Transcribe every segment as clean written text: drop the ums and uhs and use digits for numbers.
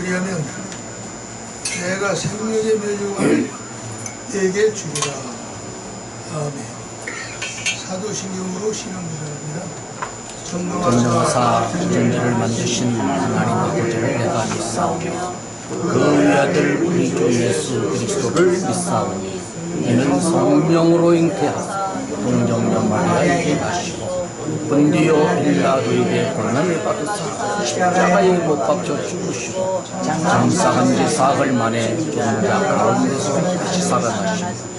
그리하면 내가 생명의 면류관을 내게 주리라. 아멘. 사도신경으로 신앙기도합니다. 전능하사 전제를 만드신 하나님의 보좌를 내가 믿사오며 그 아들 우리 주 예수 그리스도를 믿사오니 이는 성령으로 잉태하사 동정녀 마리아에게 나시고 본디오 빌라도에게 고난을 받으사 십자가에 못 박혀 죽으시고 장사한 지 사흘 만에 죽은 자 가운데서 다시 살아나시고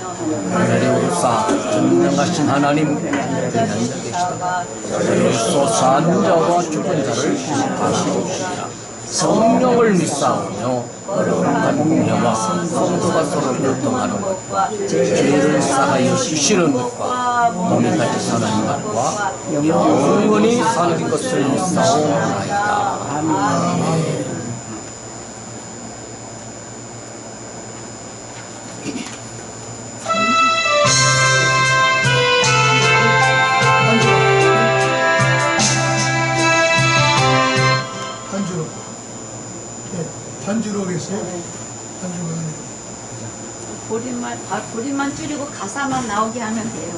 하늘에 오르사 전능하신 하나님 그냥 계시다가 여기서 사는 자와 죽은 자를 심판하시리라. 성령을 믿사오며 거룩한 공회와 성도가 서로 교통하는 것과 죄를 사하여 주시는 것과 몸에까지 사는 것과 영원히 사는 것을 믿사오나이다. 아멘. 반주로 오겠어요? 반주로 보림만 줄이고 가사만 나오게 하면 돼요.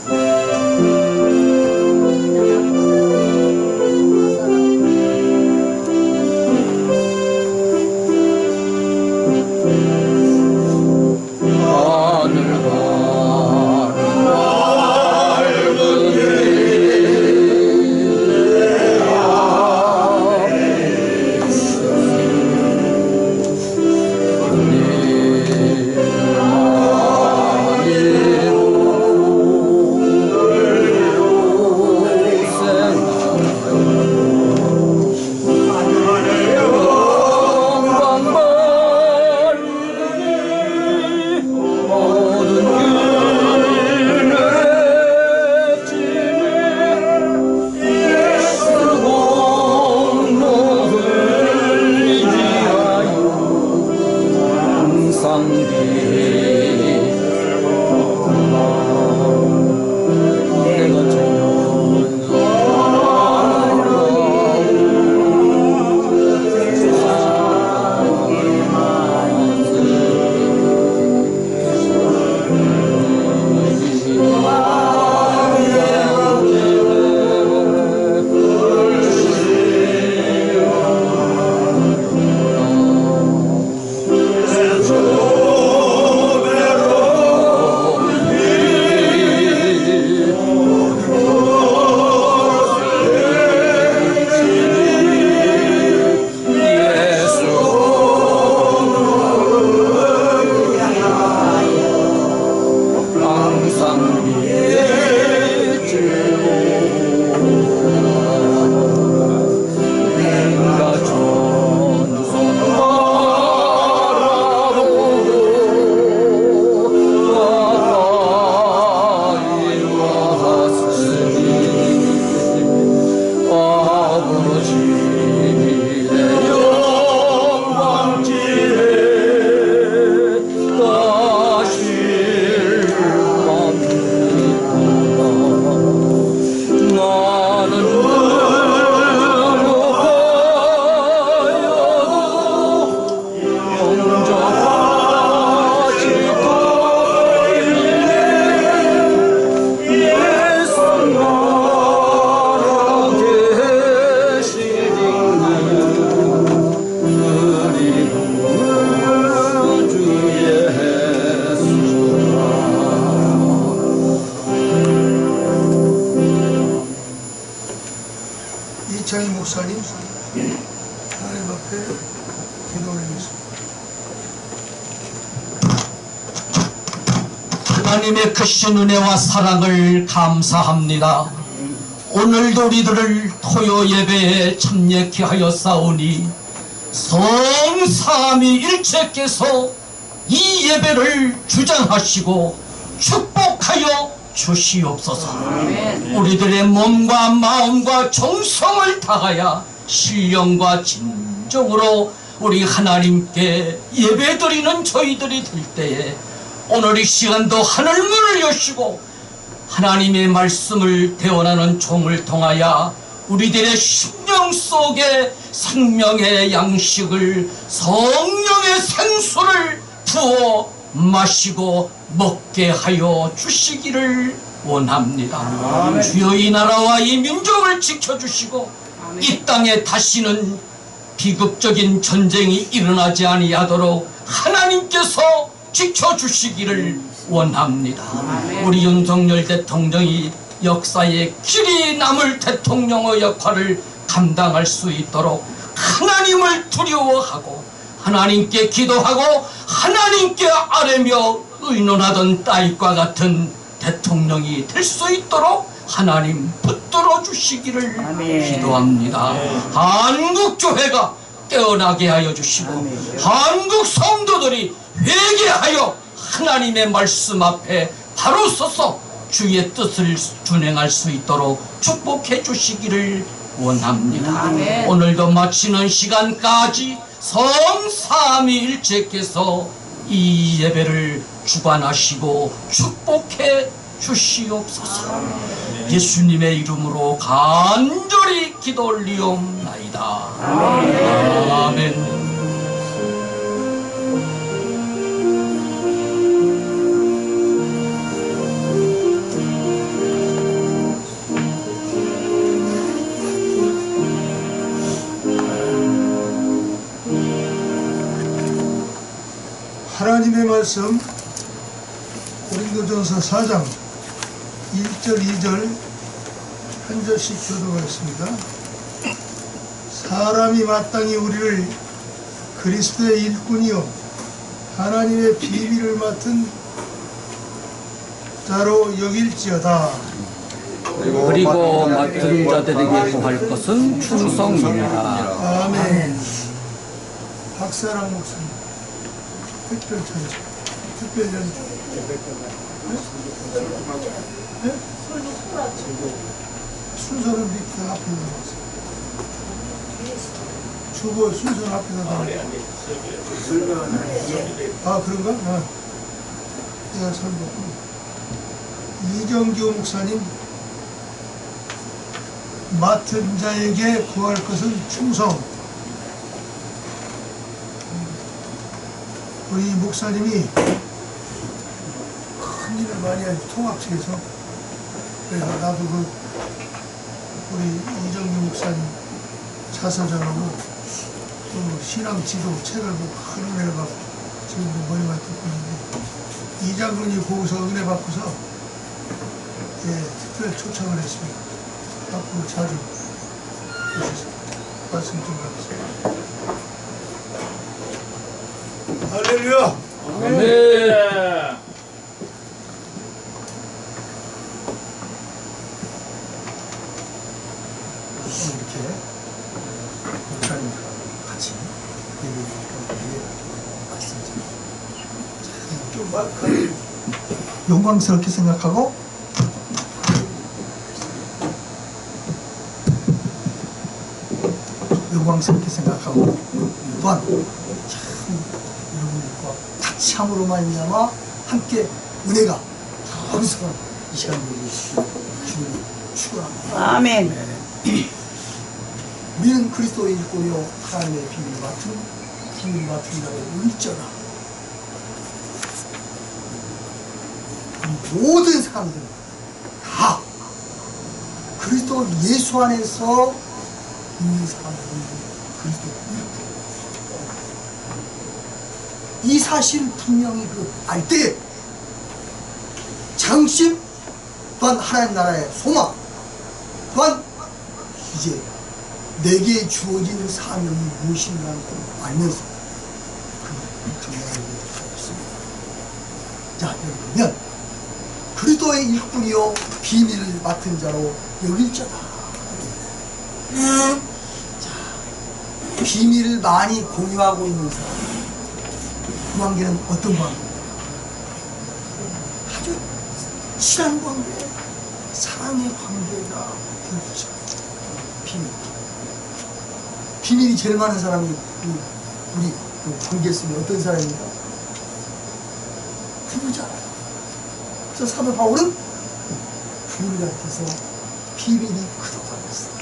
이창희 목사님 하나님 앞에 기도 올리겠습니다. 하나님의 크신 은혜와 사랑을 감사합니다. 오늘도 우리들을 토요 예배에 참여케 하였사오니 성삼위일체께서 이 예배를 주장하시고 축복하여 주시옵소서. 우리들의 몸과 마음과 정성을 다하여 신령과 진정으로 우리 하나님께 예배드리는 저희들이 될 때에 오늘 이 시간도 하늘문을 여시고 하나님의 말씀을 대언하는 종을 통하여 우리들의 심령 속에 생명의 양식을 성령의 생수를 부어 마시고 먹게 하여 주시기를 원합니다. 주여 이 나라와 이 민족을 지켜주시고 이 땅에 다시는 비극적인 전쟁이 일어나지 아니하도록 하나님께서 지켜주시기를 원합니다. 우리 윤석열 대통령이 역사에 길이 남을 대통령의 역할을 감당할 수 있도록 하나님을 두려워하고 하나님께 기도하고 하나님께 아뢰며 의논하던 따윗과 같은 대통령이 될 수 있도록 하나님 붙들어 주시기를 기도합니다. 한국교회가 깨어나게 하여 주시고 한국 성도들이 회개하여 하나님의 말씀 앞에 바로 서서 주의 뜻을 준행할 수 있도록 축복해 주시기를 원합니다. 오늘도 마치는 시간까지 성삼위일체께서 이 예배를 주관하시고 축복해 주시옵소서. 예수님의 이름으로 간절히 기도 올리옵나이다. 아멘. 하나님의 말씀 고린도전서 4장 1절 2절 한 절씩 교도하겠습니다. 사람이 마땅히 우리를 그리스도의 일꾼이요 하나님의 비밀을 맡은 자로 여길지어다. 그리고 맡은 자들에게 구할 것은 충성이라. 아멘. 박사랑 목사님 특별 찬양, 특별 연주. 네? 순서는 밑에 앞에 나왔어요. 주보 순서는 앞에 나왔어요. 아, 그런가? 아. 내가 설명. 이정규 목사님, 맡은 자에게 구할 것은 충성. 우리 목사님이 큰 일을 많이 하죠. 통합 측에서. 그래서 나도 우리 이정규 목사님 자서전하고 또 신앙 지도 책을 큰 은혜를 받고 지금 머리만 듣고 있는데 이 장군이 거기서 은혜 받고서 특별 초청을 했습니다. 앞으로 자주 오셔서 말씀 좀 하겠습니다. 할렐루야! 아멘. 이렇게 목사님과 같이 예배드리니까 영광스럽게 생각하고 또한 여러분들과 같이 함으로 말미암아 함께 은혜가 거기서 이 시간 되게 주님 축원합니다. 아멘. 우리는 그리스도의 일꾼이요 하나님의 비밀 맡은 자로 일전하. 모든 사람들은 다 그리스도 예수 안에서 있는 사람들은 그리스도 일꾼. 이 사실을 분명히 알 때 장심 또한 하나님 나라의 소망 또한 이제 내게 주어진 사명이 무엇인가를 알면서 감당하게 되었습니다. 자, 여러분, 그리스도의 일꾼이요 비밀을 맡은 자로 여길자다. 자, 비밀을 많이 공유하고 있는 사람, 그 관계는 어떤 관계입니까? 아주 친한 관계, 사랑의 관계가 되어지죠. 비밀이 제일 많은 사람이 우리 관계에 쓰면 어떤 사람입니까? 부부잖아요. 저 사도 바울은 부부를 가르쳐서 비밀이 크다고 했어요.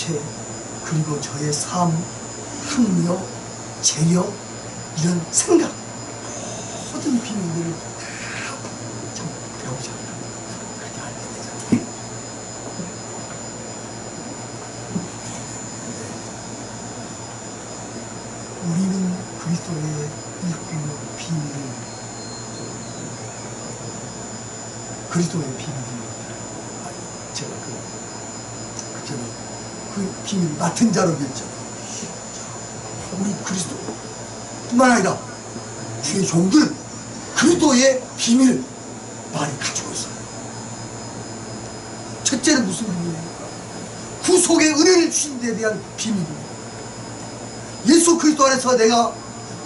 육체, 그리고 저의 삶, 학력, 재력, 이런 생각, 모든 비밀들을 좀 배우자. 그렇게 알게 되잖아요. 우리는 그리스도의 일꾼의 비밀을, 그리스도의 비밀을, 제가 그 비밀 맡은 자로 됐잖아요. 우리 그리스도뿐만 아니라 주의 종들은 그리스도의 비밀을 많이 가지고 있어요. 첫째는 무슨 비밀입니까? 구속의 은혜를 주신 데 대한 비밀입니다. 예수 그리스도 안에서 내가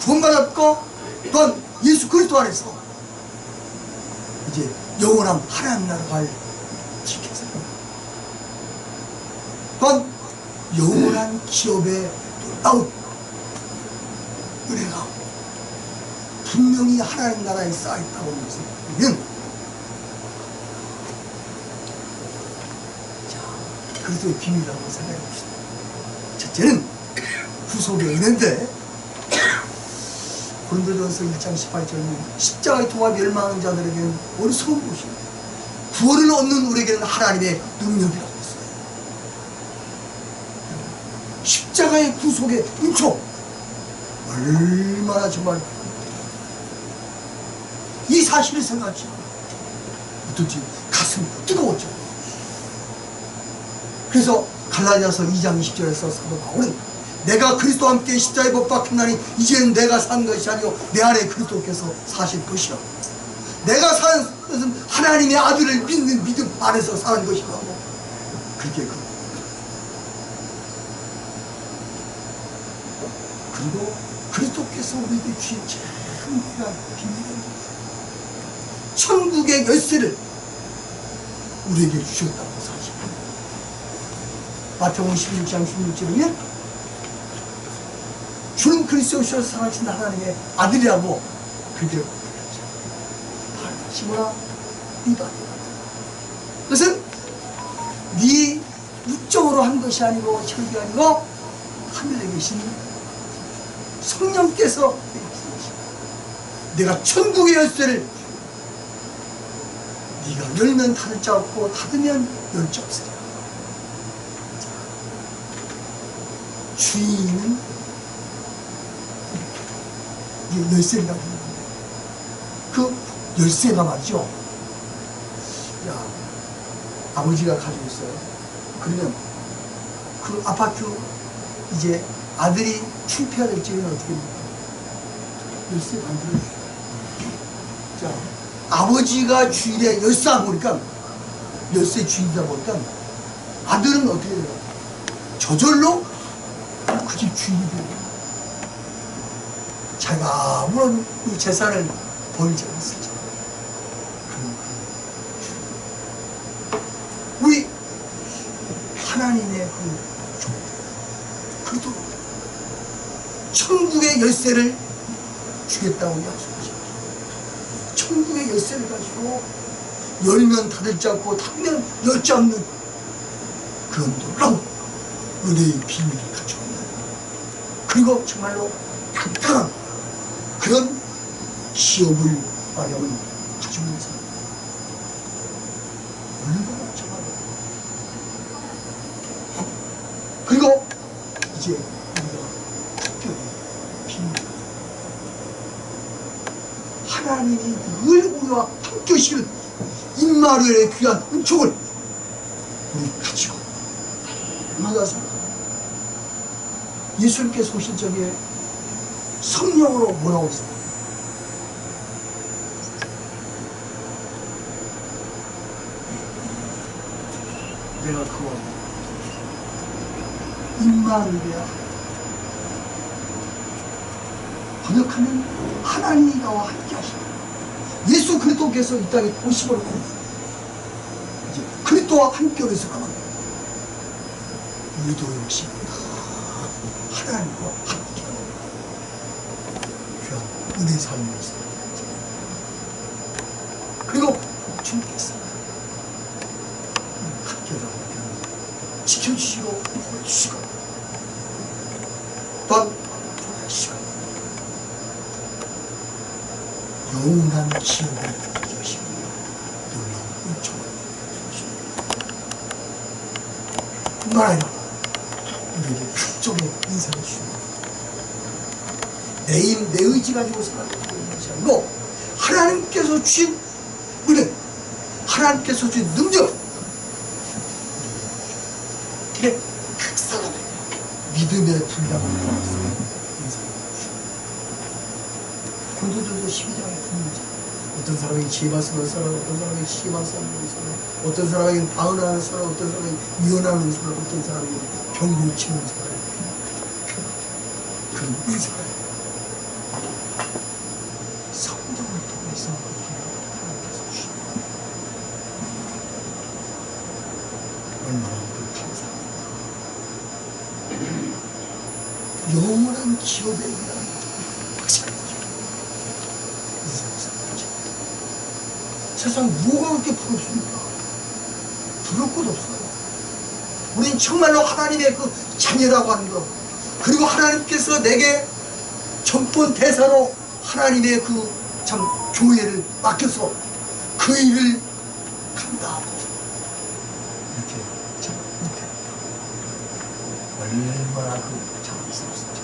구원받았고, 또한 예수 그리스도 안에서 이제 영원한 하나님 나라를 지켜서, 또한 영원한 기업의 놀라운 은혜가 분명히 하나님 나라에 쌓여있다고 하는 것을 보면, 자, 그리스도의 비밀이라고 생각해 봅시다. 첫째는 구속의 은혜인데, 고린도전서 1장 18절은 십자가의 통합 멸망하는 자들에게는 어리석은 것이요 구원을 얻는 우리에게는 하나님의 능력이라고 했어요. 십자가의 구속의 은총, 얼마나 정말 이 사실을 생각하지 어쩐지 가슴이 뜨거웠죠. 그래서 갈라디아서 2장 20절에서 사도 바울은 내가 그리스도와 함께 십자가에 못 박혔나니 이제는 내가 산 것이 아니요 내 안에 그리스도께서 사실 것이라. 내가 사는 것은 하나님의 아들을 믿는 믿음 안에서 사는 것이라고 그렇게 그리고 그리스도께서 우리에게 주신 참 귀한 비밀입니다. 천국의 열쇠를 우리에게 주셨다고 사실입니다. 마태복음 16장 16절에 주는 그리스도시로 살아계신 하나님의 아들이라고 그렇게 부르죠. 시모나 이바. 그것은 네 육적으로 한 것이 아니고 혈기 아니고 하늘에 계신 성령께서 내가 천국의 열쇠를 네가 열면 닫을 자 없고 닫으면 열 자 없으리라. 주인은 열쇠를 가지고 있는데 그 열쇠가 말이죠. 야, 아버지가 가지고 있어요. 그러면 그 아파트 이제 아들이 출폐해야 될 적에는 어떻게 됩니까? 열쇠 만들어주죠. 자, 아버지가 주인의 열쇠다 보니까, 열쇠 주인이다 보니까 아들은 어떻게 돼요? 저절로 그 집 주인이 돼요. 자기가 아무런 이 재산을 벌지 않았을지. 우리 하나님의 그 종들, 그래도 천국의 열쇠를 주겠다고 약속하십니다. 천국의 열쇠를 가지고 열면 닫을 자 없고 닫으면 열 자 없는 그런 놀라운 은혜의 비밀을 가지고 있는, 그리고 정말로 당당한 그런 기업을 마련을 가지고 있는 사람, 얼마나 정말. 그리고 이제 우리가 특별히 비밀, 하나님이 늘 우리와 함께 하시는 임마누엘의 귀한 은총을 우리 가지고 얼마나 생각합니다. 예수님께서 오실 적에 성령으로 뭐라고 했어요? 내가 그와 임마누엘이야. 번역하면 하나님이 나와 함께 하시고, 예수 그리스도께서 이 땅에 오심으로 이제 그리스도와 함께 오셔서 가면 우리도 역시 하나님과 함께 귀한 은혜 삶을 살아야지. 그리고 주님께서 함께하다 지켜주시고 도와주시고 또한 도와주시고 영원한 기업을 이루시고 놀라운 은총을 주십니다. 뿐만 아니라 우리에게 각종의 인사를 주십니다. 내 힘, 내 의지 가지고 살아가는 것이 아니고 하나님께서 주신 은혜, 하나님께서 주신 능력, 그래 각 사람의 믿음의 분량을 통해서 인사를 주십니다. 고린도전서 12장에 보면 어떤 사람이 지혜 말씀을 살아, 어떤 사람이 지혜 말씀을 살아, 어떤 사람이 방언하는 사람, 어떤 사람이 유언하는 사람, 어떤 사람이 병 고치는 사람, 그 인사를 성령을 통해서 하나님께서 주십니다. 얼마나 감사합니다. 영원한 기업에 의한 확실한 세상 뭐가 그렇게 부럽습니까? 부러울 것 없어요. 우린 정말로 하나님의 그 자녀라고 하는 것, 그리고 하나님께서 내게 전권 대사로 하나님의 그 참 교회를 맡겨서 그 일을 감당하고 이렇게 참 얼마나 그 자랑스럽습니다.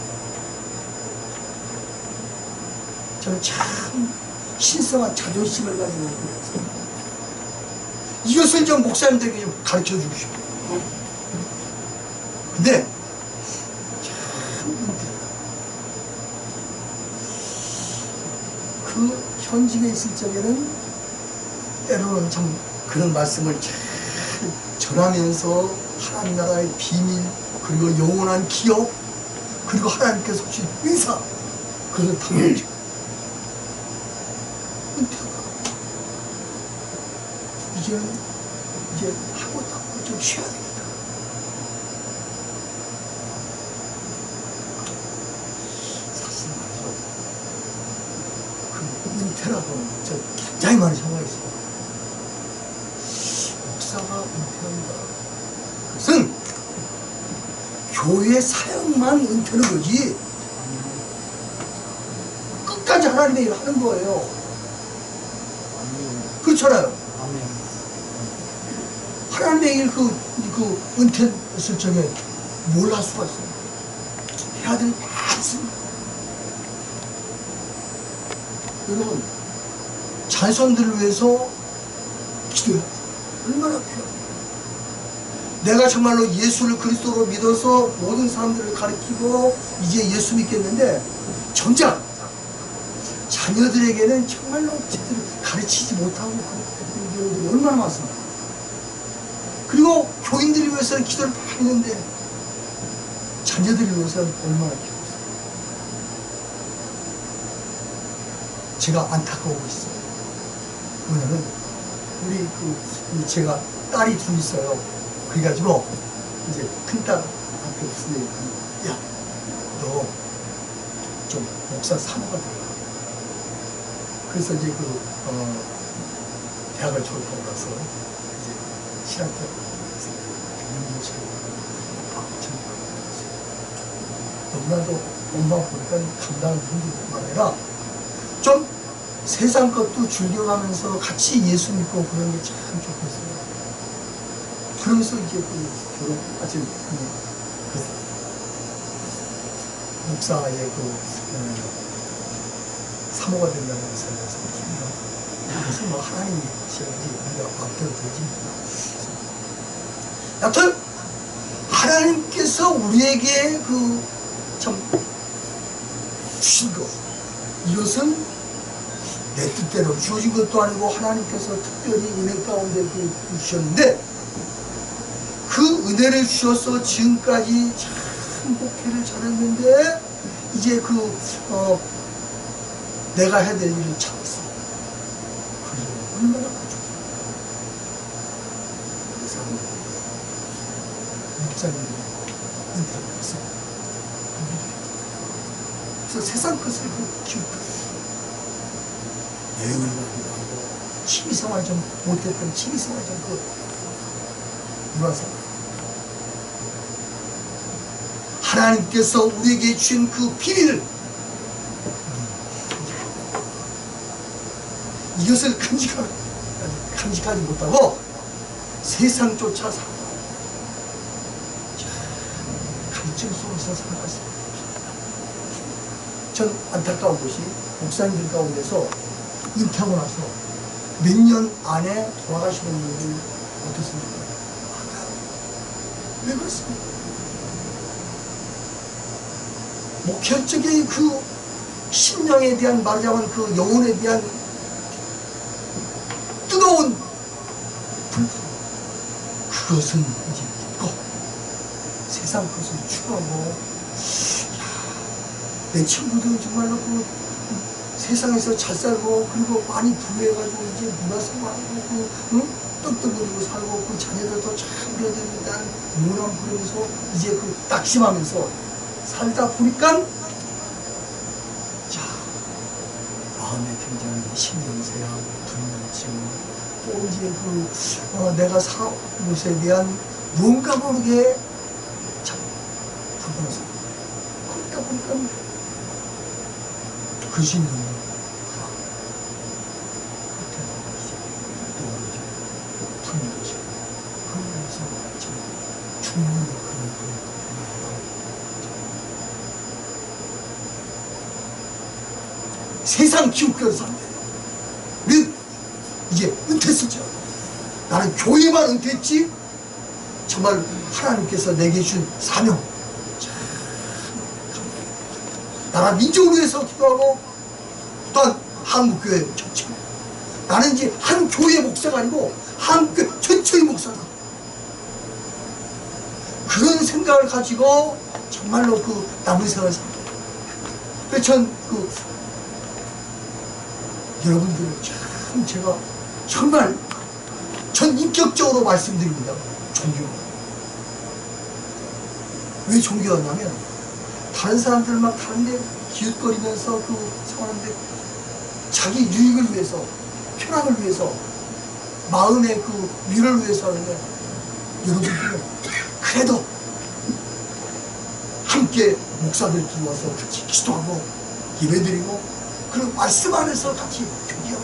저는 참 신성한 자존심을 가지고 있습니다. 이것을 좀 목사님들에게 좀 가르쳐 주고 싶어요. 근데 그 현직에 있을 적에는 때로는 참 그런 말씀을 잘 전하면서 하나님 나라의 비밀, 그리고 영원한 기업, 그리고 하나님께서 주신 의사, 그것을 탐내죠. 이제 하고 닦고 좀 쉬어야 되겠다. 사실 말이죠. 그 은퇴라고 저 굉장히 많이 생각했어요. 목사가 은퇴한다. 그것은 교회 사역만 은퇴는 거지. 끝까지 하나님의 일을 하는 거예요. 그렇잖아요. 하나님의 일 그 은퇴했을 적에 뭘 할 수가 있어요? 해야 될 게 많습니다. 여러분, 자손들을 위해서 기도해야 돼요. 얼마나 필요해요. 내가 정말로 예수를 그리스도로 믿어서 모든 사람들을 가르치고 이제 예수 믿겠는데 정작 자녀들에게는 정말로 제대로 가르치지 못하고 그런 경우들이 얼마나 많습니까? 그리고 교인들을 위해서는 기도를 많이 했는데 자녀들을 위해서는 얼마나 기도했어요. 제가 안타까우고 있어요. 왜냐면 우리 제가 딸이 둘 있어요. 그래가지고 이제 큰딸한테 무슨 야, 너 좀 목사 사모가 되라. 그래서 이제 대학을 졸업하고 나서 이제 신학 때 너무나도 엄마 보니까 감당하기 힘들 뿐만 아니라 좀 세상 것도 즐겨가면서 같이 예수 믿고 그런 게 참 좋겠어요. 그러면서 이제 결혼 아직 목사의 사모가 된다는 것을 그래서 뭐 하나님이 시험지 우리가 마음대로 되지. 여튼 하나님께서 우리에게 참 주신 것, 이것은 내 뜻대로 주어진 것도 아니고 하나님께서 특별히 은혜 가운데 주셨는데 그 은혜를 주셔서 지금까지 참 목회를 잘했는데 이제 내가 해야 될 일을 찾았어. 그게 얼마나 부족해. 그래서 목사님들이 은퇴를 해서 그래서 세상 것을 기웃거려. 여행을 가기도 하고 취미생활 좀 못했던 취미생활 좀 문화생활 하나님께서 우리에게 주신 그 비밀을 이것을 간직하지 못하고 세상 쫓아 살아 갈증 속에서 살아갔습니다. 전 안타까운 것이 목사님들 가운데서 은퇴하고 나서 몇 년 안에 돌아가시는 분들 어떻습니까? 왜 그렇습니까? 목회적인 그 심령에 대한, 말하자면 그 영혼에 대한 뜨거운 불, 그것은 이제 있고 세상 것을 추구하고, 내 친구들 정말로 그 세상에서 잘 살고 그리고 많이 부유해가지고 이제 문화생활하고 떡떡거리고 살고 그 자녀들도 참 그래야 된다는 무난 부르면서 이제 그 낙심하면서 살다 보니까 자, 마음에 굉장히 신경쇠하고 불면증, 또 이제 그 내가 살 것에 대한 뭔가 모르게 참 불편해서 그러다 보니까 그것이 너무 불면증, 그러면서 죽는 그런 세상 기웃겨서 산대. 우리 이제 은퇴했었죠. 나는 교회만 은퇴했지 정말 하나님께서 내게 준 사명, 나라 민족을 위해서 기도하고 또한 한국교회 전체, 나는 이제 한 교회 목사가 아니고 한국교회 전체의 목사다, 그런 생각을 가지고 정말로 그 남은 생활을 삽니다. 그래서 전 여러분들을 참 제가 정말 전 인격적으로 말씀드립니다. 존경합니다. 왜 존경하냐면 다른 사람들 막 다른데 기웃거리면서 그 생활하는데 자기 유익을 위해서, 편안을 위해서, 마음의 그 위를 위해서 하는데, 여러분들은 그래도 함께 목사들 불러서 같이 기도하고 예배드리고 그런 말씀 안에서 같이 교제하고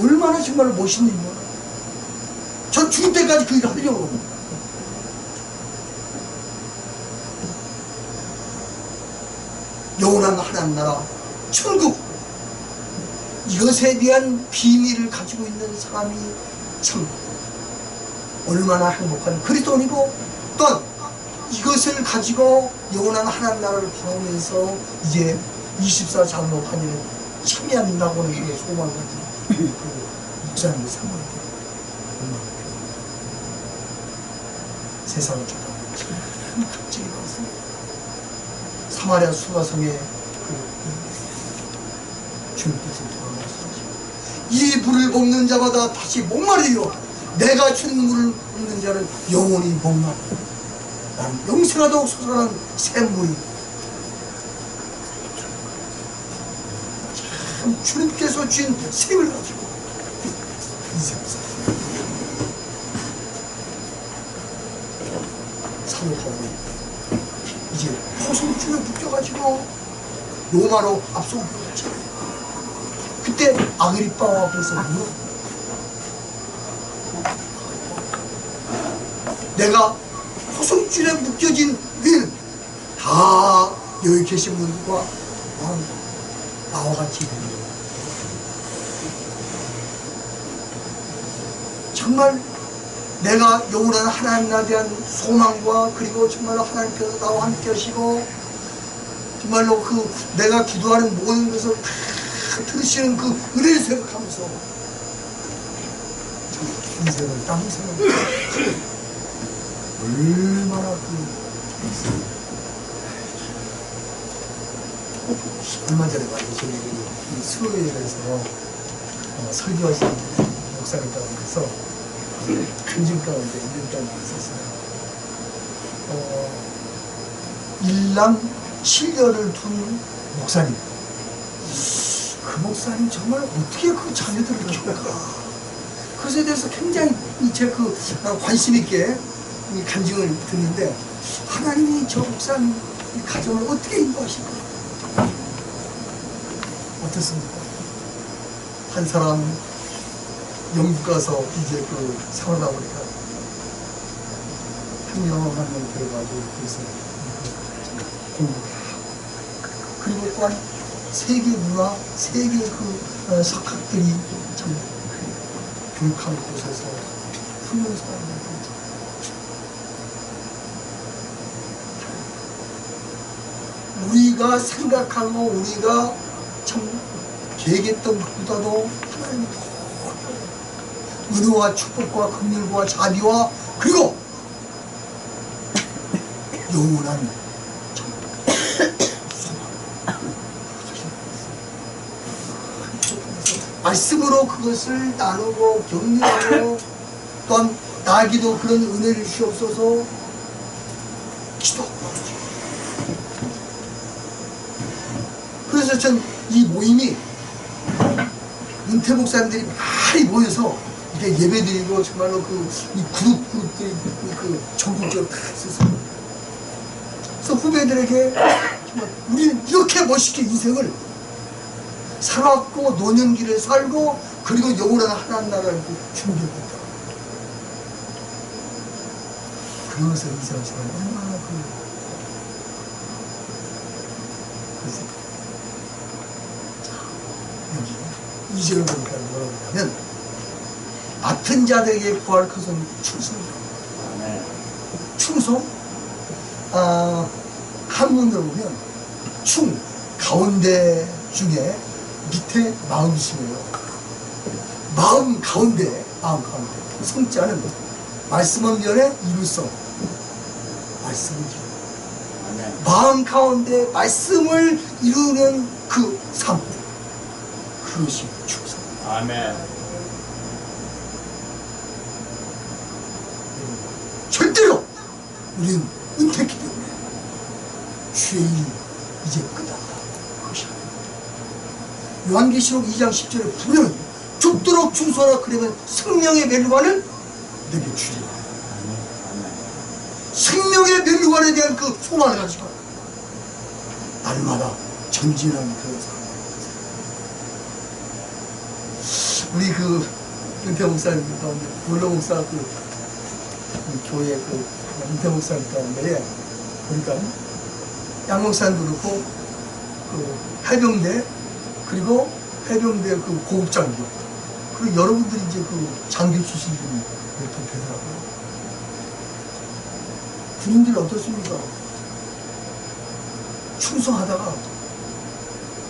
얼마나 정말 멋있는 일이야. 전 죽을 때까지 그 일을 하려고 합니다. 영원한 하나님 나라 천국, 이것에 대한 비밀을 가지고 있는 사람이 참 얼마나 행복한 그리스도인이고, 또한 이것을 가지고 영원한 하나님 나라를 바라보면서 이제 24 장로판에 참여한다고 하는 그 소망을 가진 그 목사님의 생각이 세상을 쳐다보고 참 갑자기 나왔습니다. 사마리아 수가성에 주님께서 돌아가시죠. 이 물을 먹는 자마다 다시 목마르리요, 내가 주는 물을 먹는 자는 영원히 목마르. 나는 영생하도록 솟아나는 샘물이. 참 주님께서 주신 샘을 가지고 인생을 사역하고 이제 포성줄에 묶여가지고 로마로 앞서고 그랬죠. 그때 아그리빠와 앞에서 물어, 내가 포성줄에 묶여진 위는 다 여기 계신 분들과 나와 같이 됩니다. 정말 내가 영원한 하나님에 대한 소망과, 그리고 정말로 하나님께서 나와 함께 하시고 정말로 그 내가 기도하는 모든 것을 다 들으시는 그 은혜를 생각하면서 참 인생을 남은 생각을 얼마나 얼마 전에 말이죠. 저희 수요일에서 설교하신 목사님 가운데서 간증 가운데 1년 동안 있었어요. 일남 7년을 둔 목사님. 그 목사님 정말 어떻게 그 자녀들을 키울까? 그것에 대해서 굉장히 제 관심 있게 이 간증을 듣는데 하나님이 저 목사님 이 가정을 어떻게 인도하실까? 어떻습니까? 한 사람 영국 가서 이제 그 생활하다 보니까 한 명 들어가지고 그래서 공부를 하고 그리고 또한 세계 문화, 세계 그 석학들이 참 교육하는 곳에서 훈련소 하는 우리가 생각하고 우리가 참 계획했던 것보다도 하나님이 더 은혜와 축복과 긍휼과 자비와 그리고 영원한 말씀으로 그것을 나누고 격려하고 또한 나에게도 그런 은혜를 주옵소서 기도하고 그래서 전 이 모임이 은퇴 목사님들이 많이 모여서 이렇게 예배드리고 정말로 이 그룹들이 그 전국적으로 다 있었어요. 그래서 후배들에게 정말 우리는 이렇게 멋있게 인생을 살았고 노년기를 살고 그리고 영원한 하나님 나라를 준비하고 있다. 그러면서 인생을 정말 얼마나 그래서 여기 2절을 보니까 뭐라고 하냐면 맡은 자들에게 구할 것은 충성이다. 충성? 한문으로 보면 충, 가운데 중에 밑에 마음심이에요. 마음 가운데 성자는 말씀은 면에 이루성 말씀을 마음 가운데 말씀을 이루는 그 삶 그것이 충성. 아멘. 절대로 우리는 은퇴했기 때문에 주의 일이 이제 끝났다. 그것이 요한계시록 2장 10절에 분명히 죽도록 충성하라 그러면 생명의 멸류관을 내게 주리라. 생명의 멸류관에 대한 그 소망을 가지고 날마다 전진하는 그런 삶. 우리 그 은퇴 목사님 가운데 원로 목사 그 교회 그 은퇴 목사님 가운데 보니까 양 목사님도 그렇고 그 해병대 그리고 해병대 그 고급장교 그리고 여러분들이 이제 그 장교 출신들이 몇 분 되더라고요. 군인들 어떻습니까? 충성하다가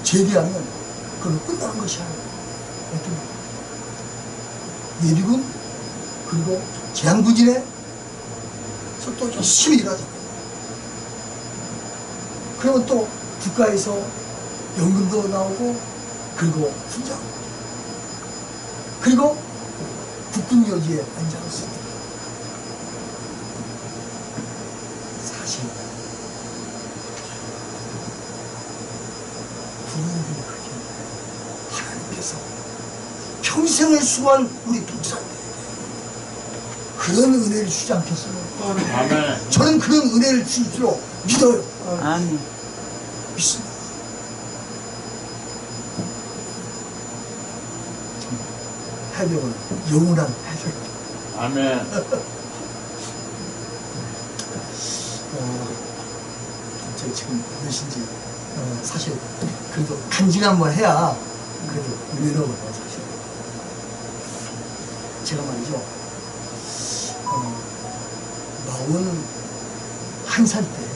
제대하면 그걸로 끝나는 것이 아니에요. 어떤 예비군 그리고 제한부진에서 또 열심히 일하죠. 그러면 또 국가에서 연금도 나오고 그리고 훈장 그리고 국군여지에 앉아서 사실 군인들이 그렇게 하나님께서 평생을 수고한 우리 목사님들에게 그런 은혜를 주지 않겠어요? 아멘. 저는 그런 은혜를 줄 줄로 믿어요. 아멘. 믿습니다. 해병은 영원한 해병. 아멘. 저 지금 몇인지 사실 그래도 간증 한번 해야 그래도 은혜로워요 사실. 제가 말이죠 41살 때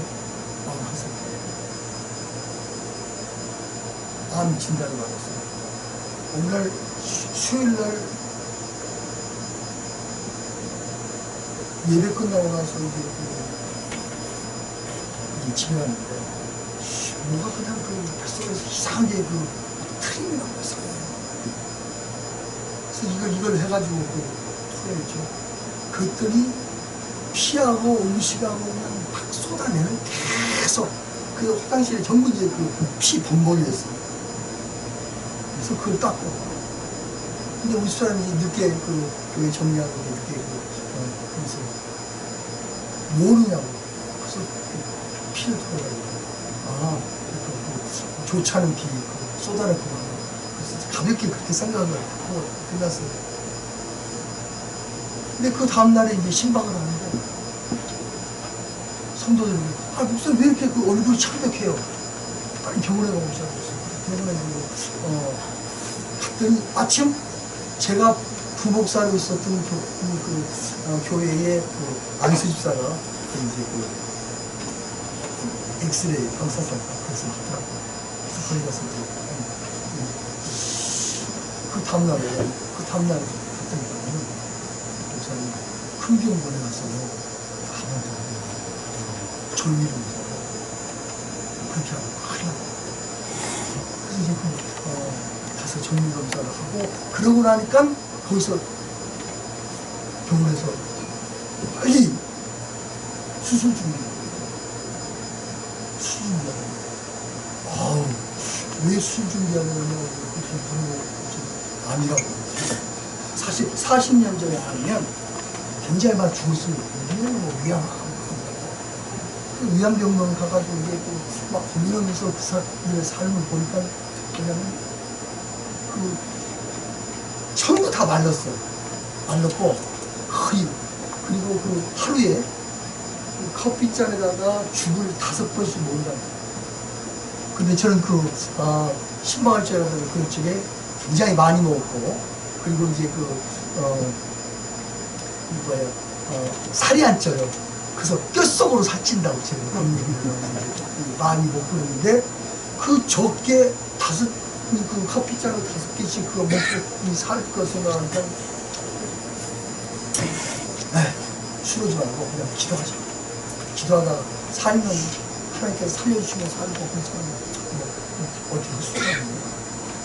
암 진단을 받았어요. 어느 날 수요일날 예배 끝나고 나서 이제 집에 왔는데 뭔가 그냥 그 뱃속에서 이상하게 그 트림이 나고 있어요. 그래서 이걸 해가지고 토해냈죠. 그랬더니 피하고 음식하고 그냥 막 쏟아내는 계속 그 화장실에 전부 이제 그 피 범벅이었어요. 그래서 그걸 닦고. 근데 우리 사람이 늦게 그 교회 정리하고 늦게 그래서 모르냐고. 그래서 피를 토해가지고, 좋지 않은 피 쏟아냈구나. 그래서 가볍게 그렇게 생각을 하고 끝났어요. 근데 그 다음날에 이제 신방을 하는데, 성도들이, 목사님 왜 이렇게 그 얼굴이 창백해요? 빨리 병원에 가고 시작했어요. 병원에 갔더니 마침 제가 부목사로 있었던 교회의 안수 집사가 이제 엑스레이 방사선가 그래서 하더라고요. 그래서 거기 가서 그 다음날에 갔더니 목사님 큰 병원에 가서 졸미를 그렇게 하고 큰일 나고 그래서 이제 가서 정밀 검사를 하고 그러고 나니까 거기서 병원에서 빨리 수술 준비하고 왜 수술 준비하냐고 그렇게 물어보고 아니라고. 사실 40년 전에 하면 굉장히 많이 죽었어요. 위암병원 가가지고 이제 막 고민하면서 그 사람들의 삶을 보니까 그냥 전부 다 말랐어요. 말랐고 그리고 하루에 커피잔에다가 죽을 5번씩 먹는다. 근데 저는 신방할 때라는 그 쪽에 굉장히 많이 먹었고 그리고 이제 살이 안 쪄요. 그래서 뼛속으로 살찐다고 제가 그런 얘기를 많이 먹고 그랬는데 그 적게 그 커피잔을 5개씩 그거 먹고 살 거 생각하니까 술하지 말고 그냥 기도하자. 기도하다가 살면 하나님께서 살려주시면 살고 괜찮아요. 어떻게 할 수가 없는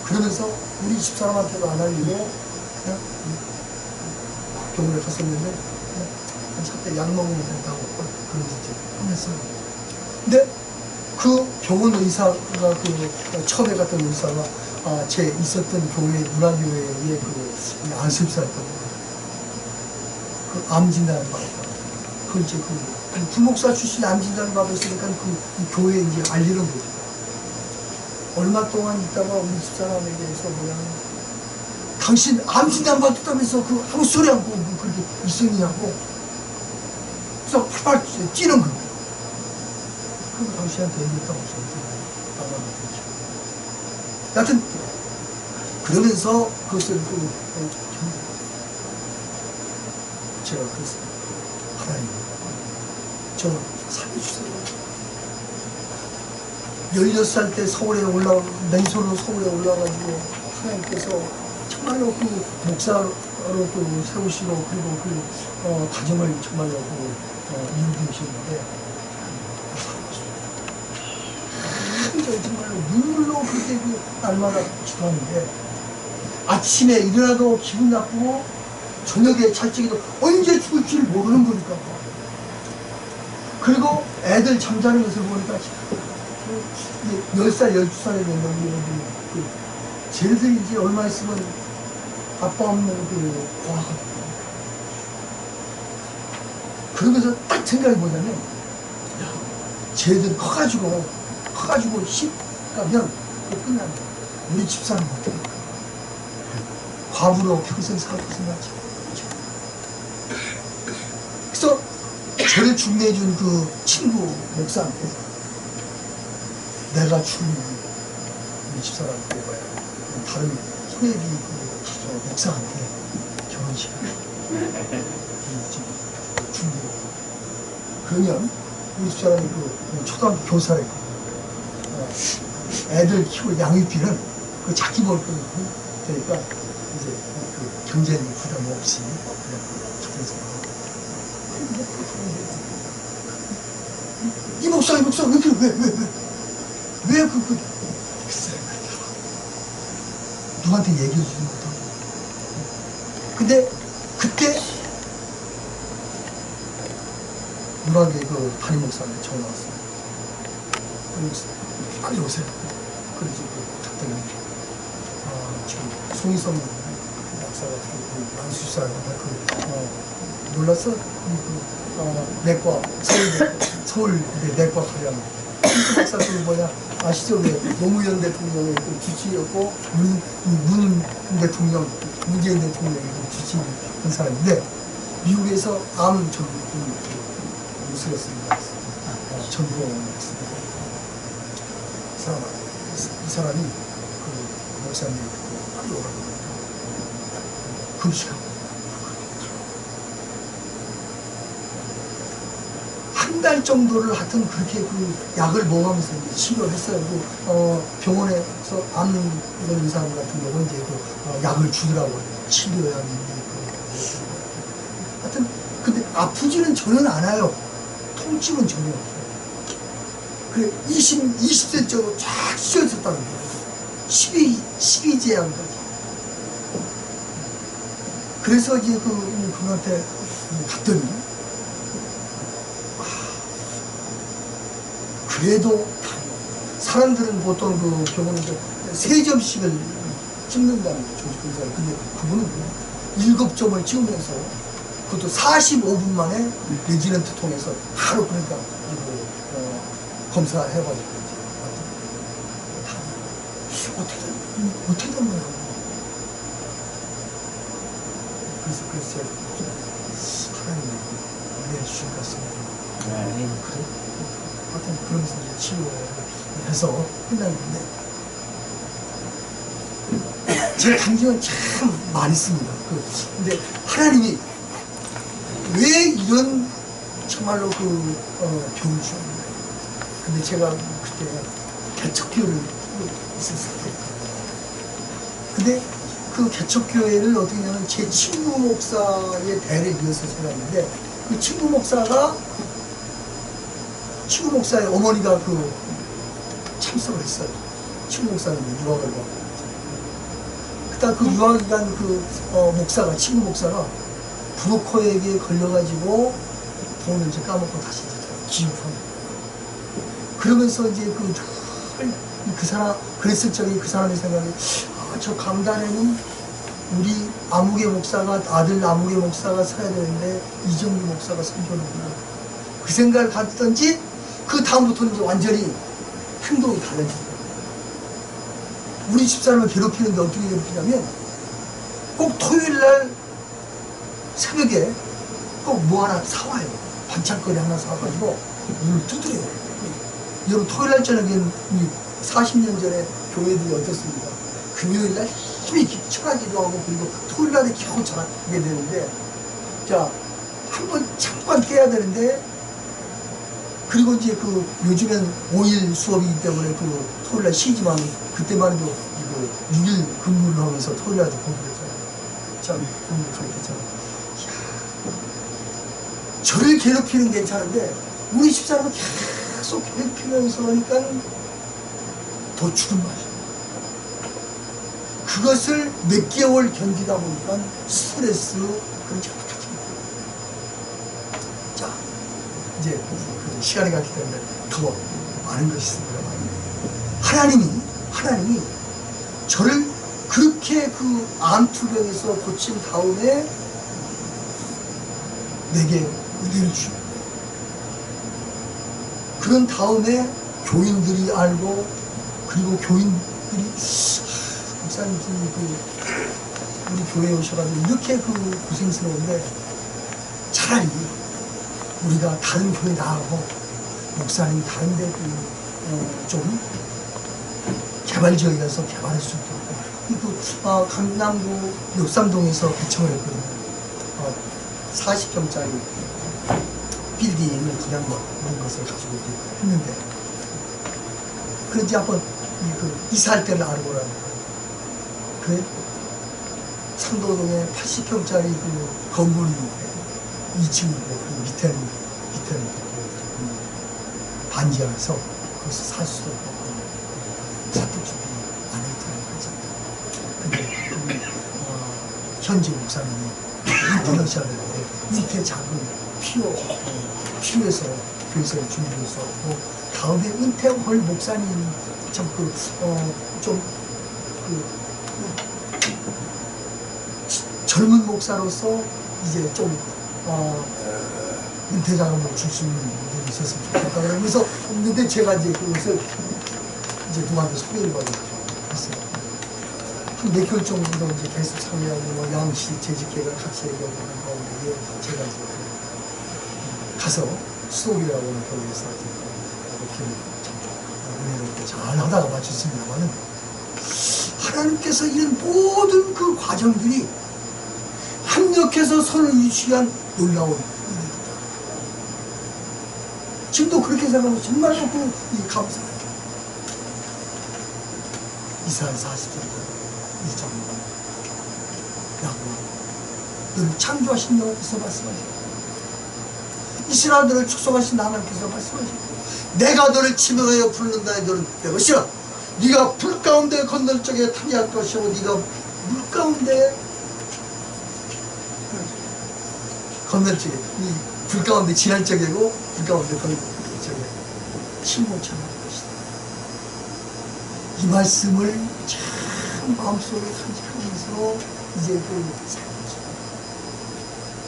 그러면서 우리 집사람한테도 안 알리고 그냥 병원에 갔었는데 한때 약 먹으면 된다고 그러면서 끝냈어요. 근데 그 병원 의사가 처음에 갔던 의사가 제 있었던 교회 문화교회의 안습사였거든요. 암 진단을 받았다. 그 이제 부목사 출신 암 진단을 받았으니까 그 교회에 이제 알리는 거죠. 얼마 동안 있다가 우리 집사람에게서 당신 암 진단 받았다면서 아무 소리 않고 그렇게 있었냐고. 그래서 팔팔 찌는 거예요. 그리고 당신한테 얘기했다고 저한테 여하튼 그러면서 그것을 제가 그랬어요. 하나님 저 살려주세요. 16살 때 맨손으로 서울에 올라가지고 하나님께서 정말로 목사로 세우시고 그리고 가정을 정말로 이루시는데 정말로 눈물로 그렇게 날마다 기도하는데 아침에 일어나도 기분 나쁘고 저녁에 잘 적에도 언제 죽을지를 모르는 거니까. 그리고 애들 잠자는 것을 보니까 10살, 12살에 되면 쟤들이 이제 얼마 있으면 아빠 없는 고아거든요. 그러면서 딱 생각이 뭐냐면 쟤들 커가지고 10 가면 끝나는 거야. 우리 집사람 어떻게 과부로 평생 살 거 생각하지. 그래서 저를 중매해준 그 친구 목사한테 내가 죽으면 우리 집사람한테 다른 소외비 목사한테 결혼식을 준비로 그러면 우리 집사람이 초등학교 교사래. 애들 키울 양육비는 자기 먹을 거니까 되니까 이제 경제적인 부담 없이 그래서 이 목사 왜 글쎄 누구한테 얘기해 주지 못하고 근데 그때 누락의 담임 목사한테 전화 왔어요. 빨리 오세요. 그래서 갔더니 지금 송희성 목사 목사가 남수사한테 놀랐어? 내과 서울대 내과 과장 목사 그 뭐냐 아시죠? 왜 노무현 대통령의 그 주치였고 문 대통령 문재인 대통령의 그 주치한 사람인데 미국에서 암 전문의 무술했습니다. 전문했습니다. 이 사람이 그 목사님 아주 오래된 금식하고 한 달 정도를 하여튼 그렇게 그 약을 먹으면서 치료를 했어요. 그 병원에서 암 걸린 사람 같은 경우는 이제 그 약을 주더라고요. 치료약인데 하여튼 근데 아프지는 전혀 않아요. 통증은 전혀 없어요. 그래 20cm로 쫙 씌어 있었다는 거예요. 12제한까지. 그래서 이제 그분한테 갔더니 그래도 사람들은 보통 그 병원에서 3점씩을 찍는다는 거죠. 근데 그분은 7점을 찍으면서 그것도 45분 만에 레지던트 통해서 바로 그러니까 검사해가지고 어떻게 된 거야? 그래서 제가 하나님 은혜 주신 것 같습니다. 그래? 하여튼 그러면서 이제 치료해서 끝났는데 제 감정은 참 많이 씁니다. 근데 하나님이 왜 이런 정말로 병을 주었는가? 근데 제가 그때 개척교회를 있었을 때 근데 그 개척교회를 어떻게 하냐면 제 친구 목사의 대를 이어서 세웠는데 그 친구 목사의 어머니가 참석을 했어요. 친구 목사는 유학을 가고. 그다음 그 유학을 간 친구 목사가 브로커에게 걸려가지고 돈을 이제 까먹고 다시 기입하는. 그러면서 이제 그 사람, 그랬을 적에 그 사람의 생각이, 저 강단에는 우리 아무개 목사가, 아들 아무개 목사가 서야 되는데 이정규 목사가 선교는구나. 그 생각을 갖던지 그 다음부터는 이제 완전히 행동이 달라지더라고요. 우리 집사람을 괴롭히는데 어떻게 괴롭히냐면 꼭 토요일날 새벽에 꼭 뭐 하나 사와요. 반찬거리 하나 사와가지고 문을 두드려요. 여러분 토요일날 저녁에 40년 전에 교회들이 어떻습니까? 금요일날 힘이 철하기도 하고 그리고 토요일날에 겨우 자게 되는데 자 한번 잠깐 깨야 되는데 그리고 이제 요즘엔 5일 수업이기 때문에 토요일날 쉬지만 그때만 해도 6일 근무를 하면서 토요일날도 공부를 했잖아요. 참 공부를 그렇게 했잖아요. 저를 괴롭히는 괜찮은데 우리 집사람은 계속 괴롭히면서 하니까 더 죽은 맛이에요. 그것을 몇 개월 견디다 보니까 스트레스 그런 게 약해집니다. 자 이제 시간이 갔기 때문에 더 많은 것이 있습니다. 하나님이 저를 그렇게 암투병에서 고친 다음에 내게 은혜를 주고 그런 다음에 교인들이 알고 그리고 교인들이 목사님 우리 교회에 오셔가지고 이렇게 고생스러운데 차라리 우리가 다른 교회 나가고 목사님 다른 데 좀 개발지역에 가서 개발할 수 있도록 강남구 역삼동에서 개청을 했거든요. 40평짜리 빌딩을 그냥 이런 것을 가지고 했는데 그런지 한번 이사할 때를 알아보라는 거예요. 그래? 상도동에 80평짜리 건물이 있는데 2층인데 밑에는 반지하에서 거기서 살 수도 없고 사택 준비 안 했더라는 거죠. 근데 현지 목사님이 인터넷을 하는데 밑에 작은 필요해서 교회에서 준비해서 다음에 은퇴할 목사님 참 젊은 목사로서 이제 좀 은퇴 자금을 줄 수 있는 분이 있었으면 좋겠다 그러면서 했는데 제가 이제 그것을 이제 누구한테 소개를 받았어요. 한 몇 개월 정도 이제 계속 참여하고 뭐 양시 재직계획을 같이 얘기하고 하는 가운데 제가 이제 가서 수독이라고 하는 교회에서 이렇게 은혜롭게 잘 하다가 마쳤습니다만은 하나님께서 이런 모든 그 과정들이 합력해서 선을 이루기 위한 놀라운 일입니다. 지금도 그렇게 생각하면 정말 그 감사해요. 이스라엘 40절 1장 야고보는 너를 창조하신 여호와께서 말씀하시고 이스라엘들을 축복하신 하나님께서 말씀하시고 내가 너를 지명하여 부른다 너는 내 것이라 네가 불 가운데 건널 적에 타리할 것이고 네가 물 가운데 건널 적에 불 가운데 지날 적이고 불 가운데 건널 적에 침몰처럼 할 것이다. 이 말씀을 참 마음속에 간직하면서 이제 그 살면서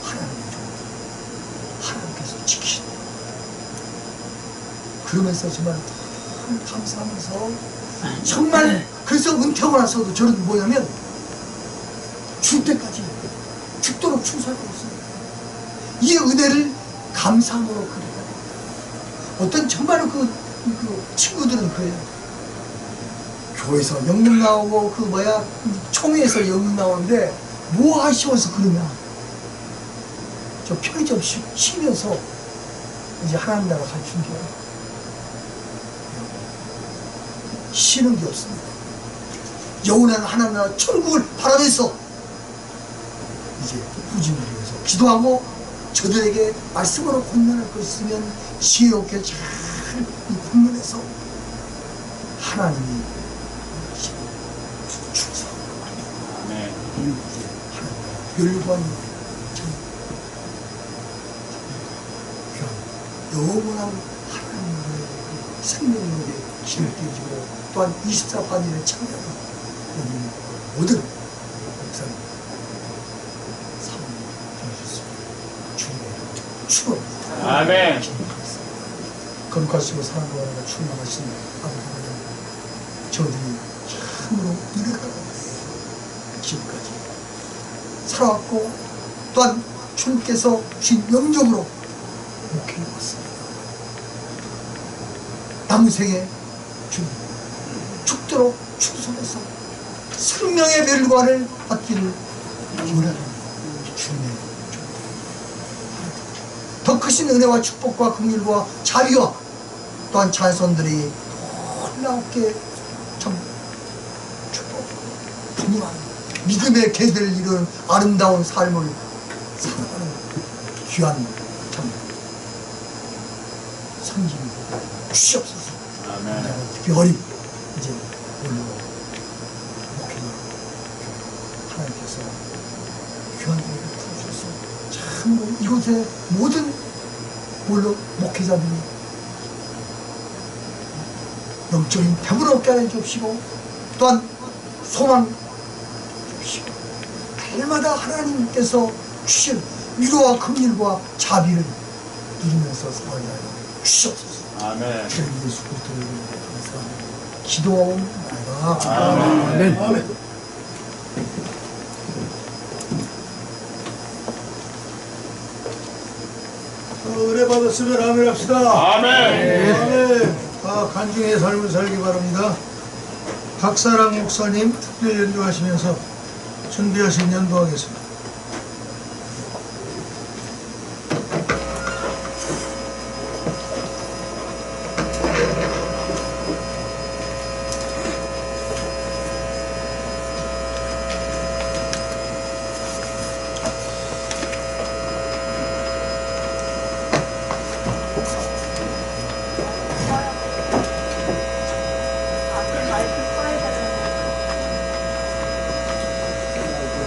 하나님의 종 하나님께서 지키신다. 그러면서 정말 감사하면서 정말 그래서 은퇴하고 나서도 저는 뭐냐면 죽을 때까지 죽도록 충성하고 있습니다. 이 은혜를 감사함으로 그려야 어떤 정말 그 친구들은 그래요. 교회에서 영능 나오고 총회에서 영능 나오는데 뭐 아쉬워서 그러냐. 저 편의점 쉬면서 이제 하나님 나라 가르친 게 쉬는 게 없습니다. 영원한 하나님 나라 천국을 바라면서 이제 후진을 위해서 기도하고 저들에게 말씀으로 권면할 것 있으면 지혜롭게 잘 권면해서 하나님이 충성하는 네. 열관 영원한 하나님의 생명력에 길을 떼지고 또한 24반일의 창조를 여기 모든 목사님 사모님 주셨습니다. 주님의 축원합니다. 아멘. 거룩하시고 사랑과 은혜가 충만하신 아버지 하나님 저들이 참으로 은혜가 지금까지 살아왔고 또한 주님께서 주신 명령으로 목회해왔습니다. 남은 생에 주님 죽도록 충성해서 생명의 멸관을 받기를 원하는 주님의 더 크신 은혜와 축복과 긍휼과 자비와 또한 자손들이 놀랍게 참 축복 분명한 믿음의 계대를 이루는 아름다운 삶을 살아가는 귀한 참 성김 주시옵소서. 아멘. 특별히 이제 오늘 목회자 하나님께서 귀한 은혜를 부어주셔서 참으로 이곳에 모든 물론 목회자들이 영적인 배부를 얻게 하여 주시고 또한 소망 주시고 날마다 하나님께서 주신 위로와 긍휼과 자비를 누리면서 살아가게 하여 주시옵소서. 아멘. 주님 예수 그리스도의 이름으로 감사합니다. 기도하옵나이다. 아멘. 아멘. 은혜 받았으면 아멘 합시다. 아멘. 아멘. 간증의 삶을 살기 바랍니다. 박사랑 목사님 특별 연주하시면서 준비하신 연도하겠습니다. 마이크 꺼야 되는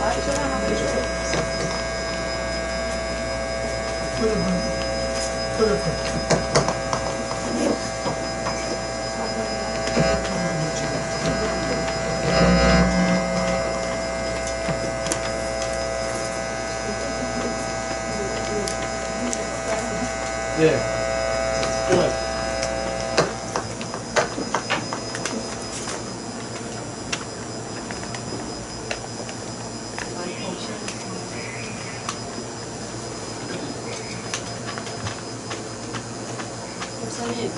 마이크 하나 목사님.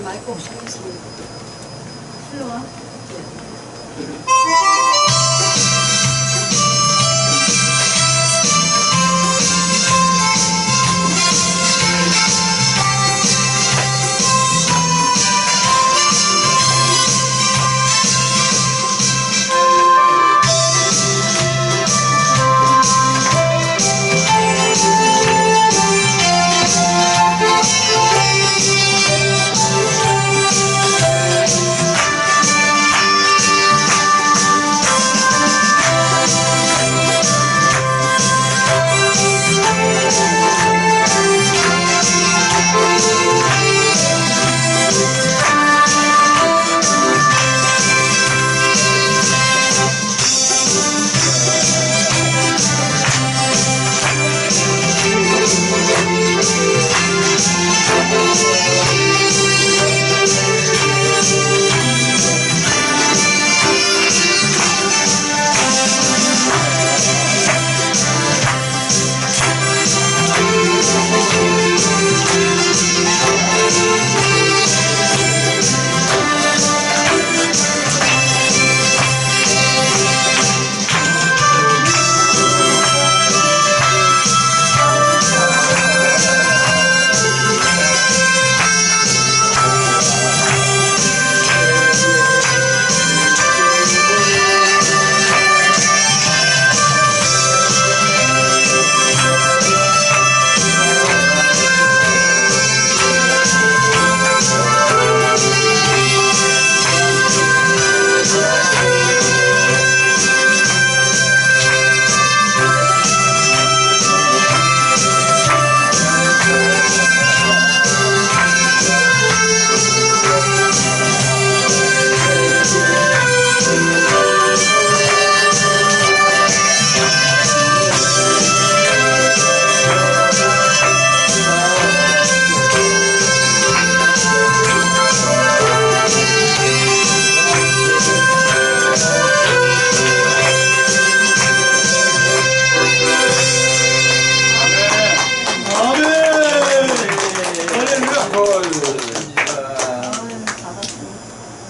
마이크 없이 하겠습니다. 일로 와.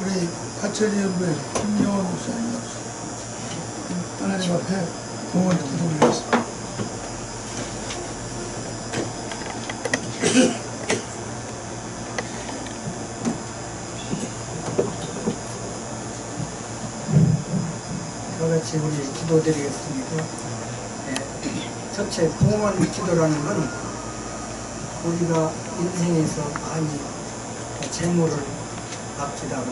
우리 가천연구회 김영원 목사님 하나님 앞에 동원 기도드리겠습니다. 저같이 우리 기도드리겠습니다. 네. 첫째, 공헌 기도라는 건 우리가 인생에서 많이 재물을 아끼다가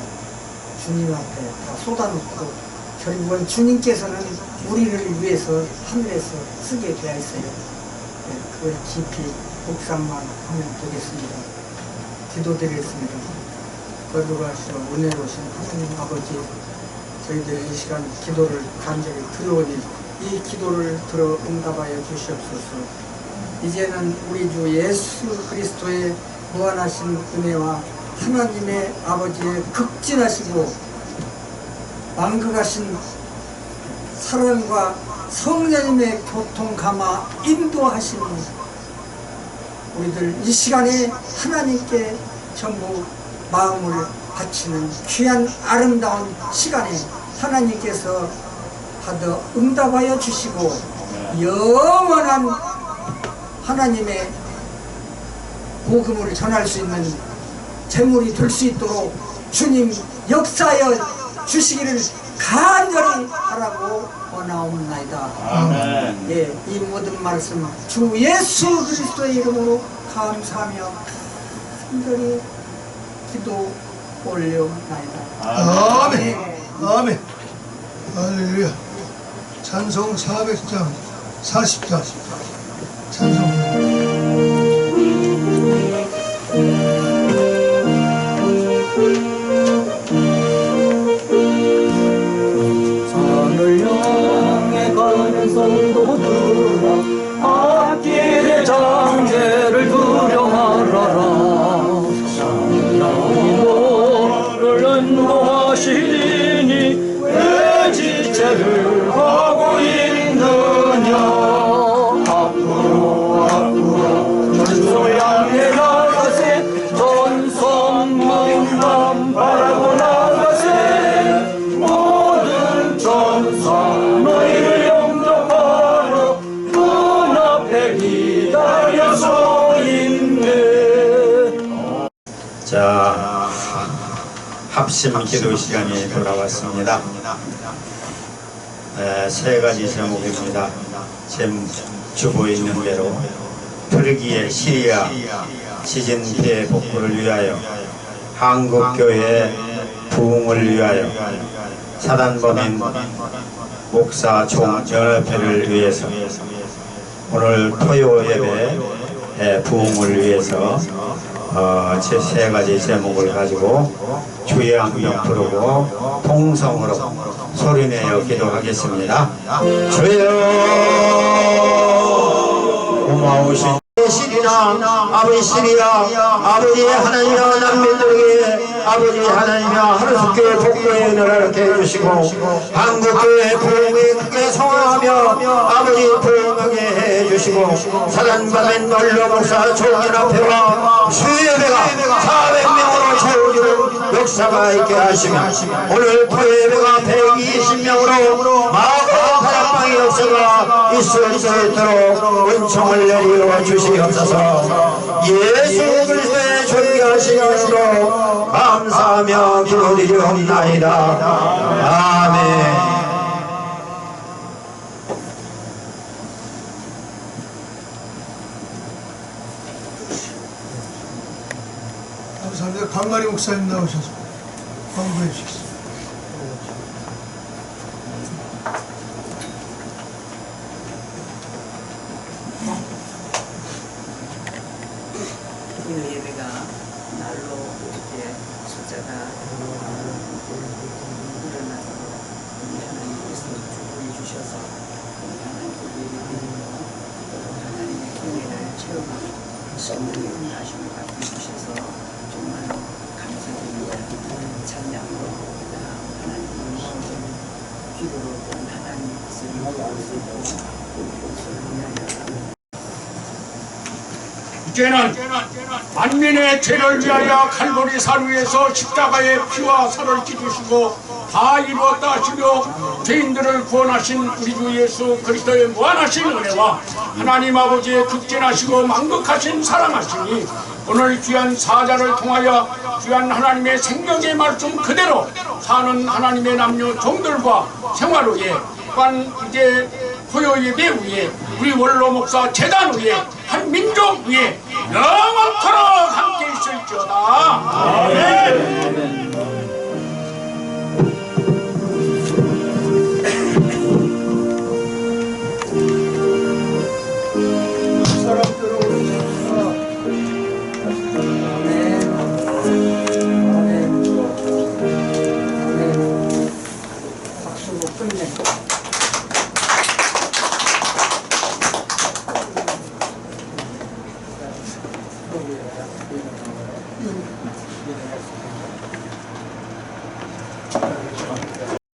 주님 앞에 다 쏟아놓고 결국은 주님께서는 우리를 위해서 하늘에서 쓰게 되어 있어요. 네, 그걸 깊이 묵상만 하면 되겠습니다. 기도드리겠습니다. 거룩하시고 은혜로우신 하나님 아버지, 저희들이 이 시간 기도를 간절히 드려오니 이 기도를 들어 응답하여 주시옵소서. 이제는 우리 주 예수 그리스도의 무한하신 은혜와 하나님의 아버지의 극진하시고 만극하신 사랑과 성령님의 교통감화 인도하시는 우리들 이 시간에 하나님께 전부 마음을 바치는 귀한 아름다운 시간에 하나님께서 받아 응답하여 주시고 영원한 하나님의 복음을 전할 수 있는 재물이 될 수 있도록 주님 역사하여 주시기를 간절히 바라고 원하옵나이다. 아멘. 예, 이 모든 말씀 주 예수 그리스도의 이름으로 감사하며 간절히 기도 올려옵나이다. 아멘. 아멘. 할렐루야. 찬송 400장 40장 찬송 자, 합심 기도 시간이 돌아왔습니다. 세 가지 제목입니다. 주보에 있는 대로 트르기의 시리아 지진 피해 복구를 위하여, 한국교회 부흥을 위하여, 사단법인 목사 총연합회를 위해서, 오늘 토요 예배 부흥을 위해서 제 세 가지 제목을 가지고 주의 악명 부르고 통성으로 소리내어 기도하겠습니다. 주여 고마우신 시리나 아버지 시리아 아버지 하나님이여 난민들에게 아버지 하나님이여 하루속교회 복구의 은혜를 이렇게 해주시고 한국교회 부흥에 크게 성황하며 아버지 부흥하게 해주시고 사단법인 원로 목사 총연합회와 수요예배가 400명으로 채워지는 역사가 있게 하시며 오늘 토요예배가 120명으로 마음의 다락방의 역사가 있을 수 있도록 은총을 내리어 주시옵소서. 예수 그리스도의 존귀하신 이름으로 감사하며 기도드리옵나이다. 아멘. 감사합니다. 강마리 목사님 나오셔서 광고해 주시겠습니다. 오늘 예배가 날로 이렇게 숫자가 늘어나서 하나님께서 축복해 주셔서 하나님의 경외를 체험하고 성령의 응하심을 받게 주셔서 정말 감사드립니다. 찬양으로 하나님을 기도로 하나님의 것을 이루고 이제는 만민의 죄를 위하여 칼보리 산 위에서 십자가의 피와 살을 찢으시고 다 이루었다 하시며 죄인들을 구원하신 우리 주 예수 그리스도의 무한하신 은혜와 하나님 아버지의 극진하시고 만극하신 사랑하시니 오늘 귀한 사자를 통하여 귀한 하나님의 생명의 말씀 그대로 사는 하나님의 남녀 종들과 생활 후에 또한 이제 토요 예배 위에 우리 원로 목사 재단 위에 한 민족 위에 영원토록 함께 있을지어다.